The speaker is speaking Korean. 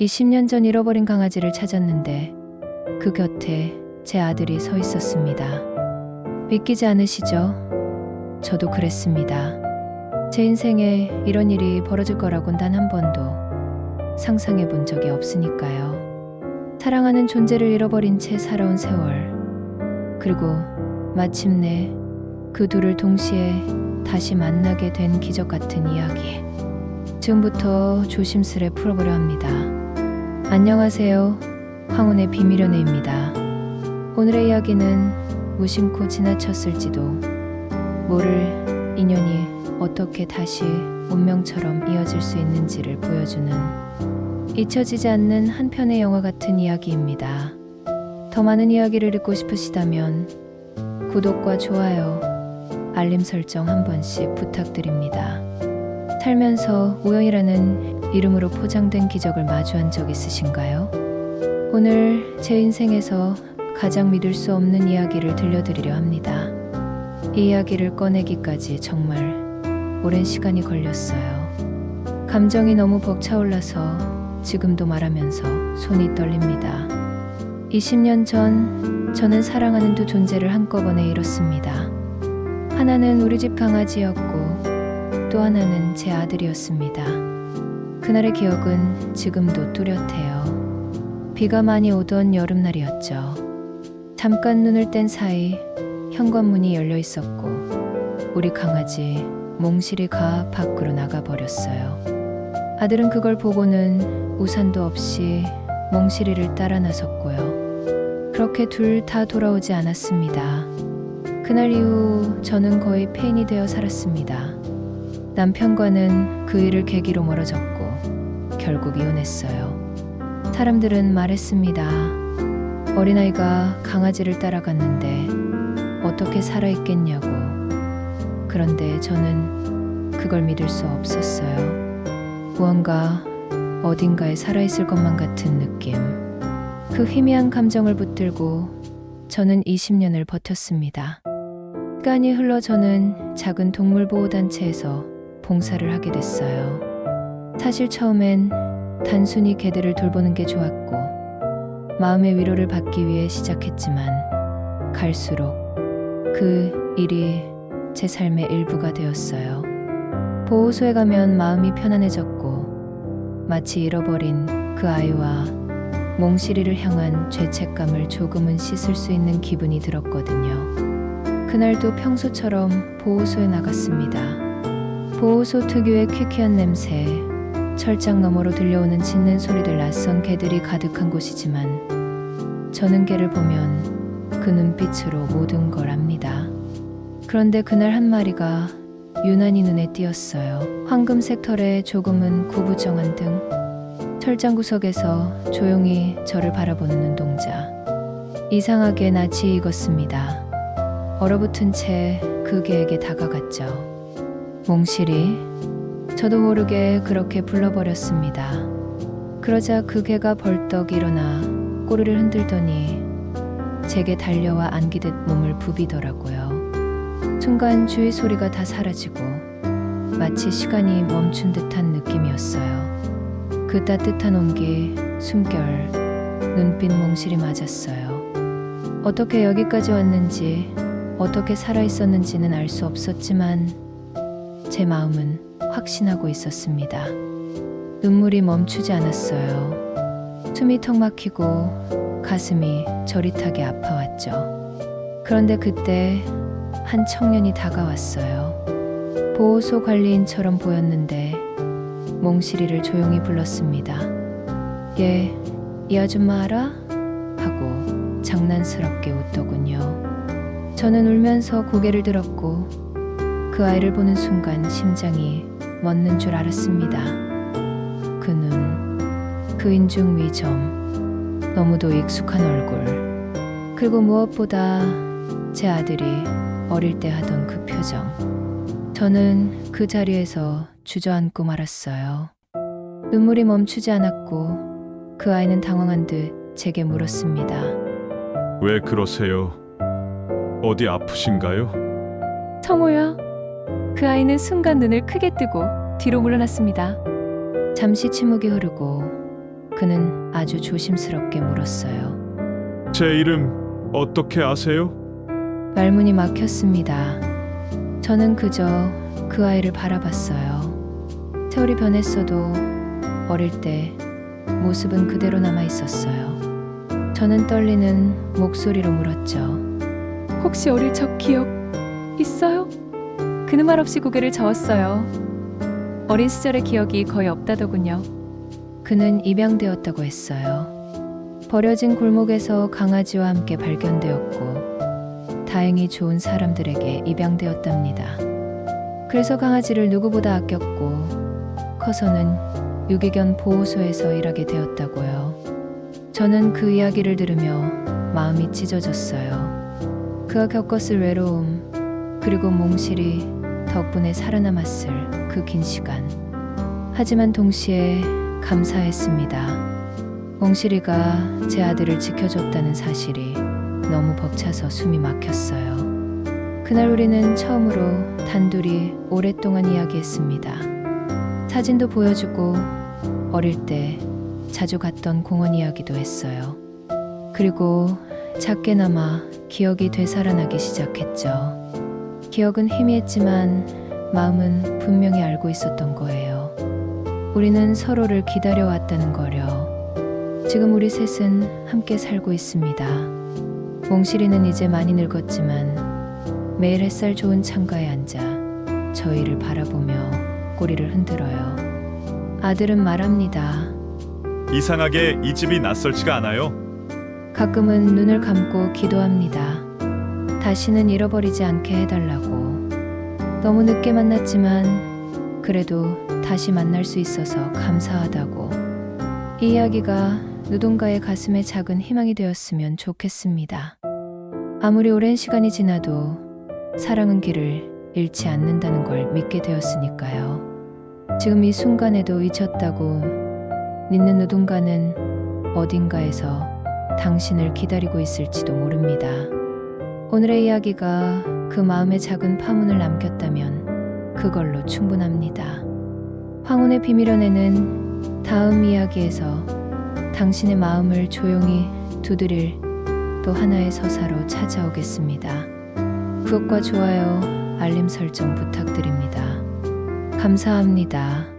20년 전 잃어버린 강아지를 찾았는데 그 곁에 제 아들이 서 있었습니다. 믿기지 않으시죠? 저도 그랬습니다. 제 인생에 이런 일이 벌어질 거라곤 단 한 번도 상상해 본 적이 없으니까요. 사랑하는 존재를 잃어버린 채 살아온 세월. 그리고 마침내 그 둘을 동시에 다시 만나게 된 기적 같은 이야기. 지금부터 조심스레 풀어보려 합니다. 안녕하세요. 황혼의 비밀연애입니다. 오늘의 이야기는 무심코 지나쳤을지도 모를 인연이 어떻게 다시 운명처럼 이어질 수 있는지를 보여주는 잊혀지지 않는 한 편의 영화 같은 이야기입니다. 더 많은 이야기를 듣고 싶으시다면 구독과 좋아요, 알림 설정 한 번씩 부탁드립니다. 살면서 우연이라는 이름으로 포장된 기적을 마주한 적 있으신가요? 오늘 제 인생에서 가장 믿을 수 없는 이야기를 들려드리려 합니다. 이 이야기를 꺼내기까지 정말 오랜 시간이 걸렸어요. 감정이 너무 벅차올라서 지금도 말하면서 손이 떨립니다. 20년 전 저는 사랑하는 두 존재를 한꺼번에 잃었습니다. 하나는 우리 집 강아지였고 또 하나는 제 아들이었습니다. 그날의 기억은 지금도 뚜렷해요. 비가 많이 오던 여름날이었죠. 잠깐 눈을 뗀 사이 현관문이 열려 있었고 우리 강아지 몽실이가 밖으로 나가버렸어요. 아들은 그걸 보고는 우산도 없이 몽실이를 따라 나섰고요. 그렇게 둘 다 돌아오지 않았습니다. 그날 이후 저는 거의 폐인이 되어 살았습니다. 남편과는 그 일을 계기로 멀어졌고 결국 이혼했어요. 사람들은 말했습니다. 어린아이가 강아지를 따라갔는데 어떻게 살아있겠냐고. 그런데 저는 그걸 믿을 수 없었어요. 무언가 어딘가에 살아있을 것만 같은 느낌. 그 희미한 감정을 붙들고 저는 20년을 버텼습니다. 시간이 흘러 저는 작은 동물보호단체에서 봉사를 하게 됐어요. 사실 처음엔 단순히 개들을 돌보는 게 좋았고 마음의 위로를 받기 위해 시작했지만 갈수록 그 일이 제 삶의 일부가 되었어요. 보호소에 가면 마음이 편안해졌고 마치 잃어버린 그 아이와 몽실이를 향한 죄책감을 조금은 씻을 수 있는 기분이 들었거든요. 그날도 평소처럼 보호소에 나갔습니다. 보호소 특유의 퀴퀴한 냄새, 철장 너머로 들려오는 짖는 소리들, 낯선 개들이 가득한 곳이지만 저는 개를 보면 그 눈빛으로 모든 걸 압니다. 그런데 그날 한 마리가 유난히 눈에 띄었어요. 황금색 털에 조금은 구부정한 등, 철장 구석에서 조용히 저를 바라보는 눈동자. 이상하게 낯이 익었습니다. 얼어붙은 채 그 개에게 다가갔죠. 몽실이. 저도 모르게 그렇게 불러버렸습니다. 그러자 그 개가 벌떡 일어나 꼬리를 흔들더니 제게 달려와 안기듯 몸을 부비더라고요. 순간 주위 소리가 다 사라지고 마치 시간이 멈춘 듯한 느낌이었어요. 그 따뜻한 온기, 숨결, 눈빛 몽실이 맞았어요. 어떻게 여기까지 왔는지, 어떻게 살아있었는지는 알 수 없었지만 제 마음은 확신하고 있었습니다. 눈물이 멈추지 않았어요. 숨이 턱 막히고 가슴이 저릿하게 아파왔죠. 그런데 그때 한 청년이 다가왔어요. 보호소 관리인처럼 보였는데 몽실이를 조용히 불렀습니다. 얘, 이 아줌마 알아? 하고 장난스럽게 웃더군요. 저는 울면서 고개를 들었고 그 아이를 보는 순간 심장이 멎는 줄 알았습니다. 그 눈, 그 인중 미점, 너무도 익숙한 얼굴, 그리고 무엇보다 제 아들이 어릴 때 하던 그 표정. 저는 그 자리에서 주저앉고 말았어요. 눈물이 멈추지 않았고 그 아이는 당황한 듯 제게 물었습니다. 왜 그러세요? 어디 아프신가요? 성호야. 그 아이는 순간 눈을 크게 뜨고 뒤로 물러났습니다. 잠시 침묵이 흐르고 그는 아주 조심스럽게 물었어요. 제 이름 어떻게 아세요? 말문이 막혔습니다. 저는 그저 그 아이를 바라봤어요. 세월이 변했어도 어릴 때 모습은 그대로 남아 있었어요. 저는 떨리는 목소리로 물었죠. 혹시 어릴 적 기억 있어요? 그는 말없이 고개를 저었어요. 어린 시절의 기억이 거의 없다더군요. 그는 입양되었다고 했어요. 버려진 골목에서 강아지와 함께 발견되었고 다행히 좋은 사람들에게 입양되었답니다. 그래서 강아지를 누구보다 아꼈고 커서는 유기견 보호소에서 일하게 되었다고요. 저는 그 이야기를 들으며 마음이 찢어졌어요. 그가 겪었을 외로움, 그리고 몽실이 덕분에 살아남았을 그 긴 시간. 하지만 동시에 감사했습니다. 몽실이가 제 아들을 지켜줬다는 사실이 너무 벅차서 숨이 막혔어요. 그날 우리는 처음으로 단둘이 오랫동안 이야기했습니다. 사진도 보여주고 어릴 때 자주 갔던 공원 이야기도 했어요. 그리고 작게나마 기억이 되살아나기 시작했죠. 기억은 희미했지만 마음은 분명히 알고 있었던 거예요. 우리는 서로를 기다려왔다는 거려. 지금 우리 셋은 함께 살고 있습니다. 몽실이는 이제 많이 늙었지만 매일 햇살 좋은 창가에 앉아 저희를 바라보며 꼬리를 흔들어요. 아들은 말합니다. 이상하게 이 집이 낯설지가 않아요. 가끔은 눈을 감고 기도합니다. 다시는 잃어버리지 않게 해달라고. 너무 늦게 만났지만 그래도 다시 만날 수 있어서 감사하다고. 이 이야기가 누군가의 가슴에 작은 희망이 되었으면 좋겠습니다. 아무리 오랜 시간이 지나도 사랑은 길을 잃지 않는다는 걸 믿게 되었으니까요. 지금 이 순간에도 잊혔다고 믿는 누군가는 어딘가에서 당신을 기다리고 있을지도 모릅니다. 오늘의 이야기가 그 마음에 작은 파문을 남겼다면 그걸로 충분합니다. 황혼의 비밀연애는 다음 이야기에서 당신의 마음을 조용히 두드릴 또 하나의 서사로 찾아오겠습니다. 구독과 좋아요, 알림 설정 부탁드립니다. 감사합니다.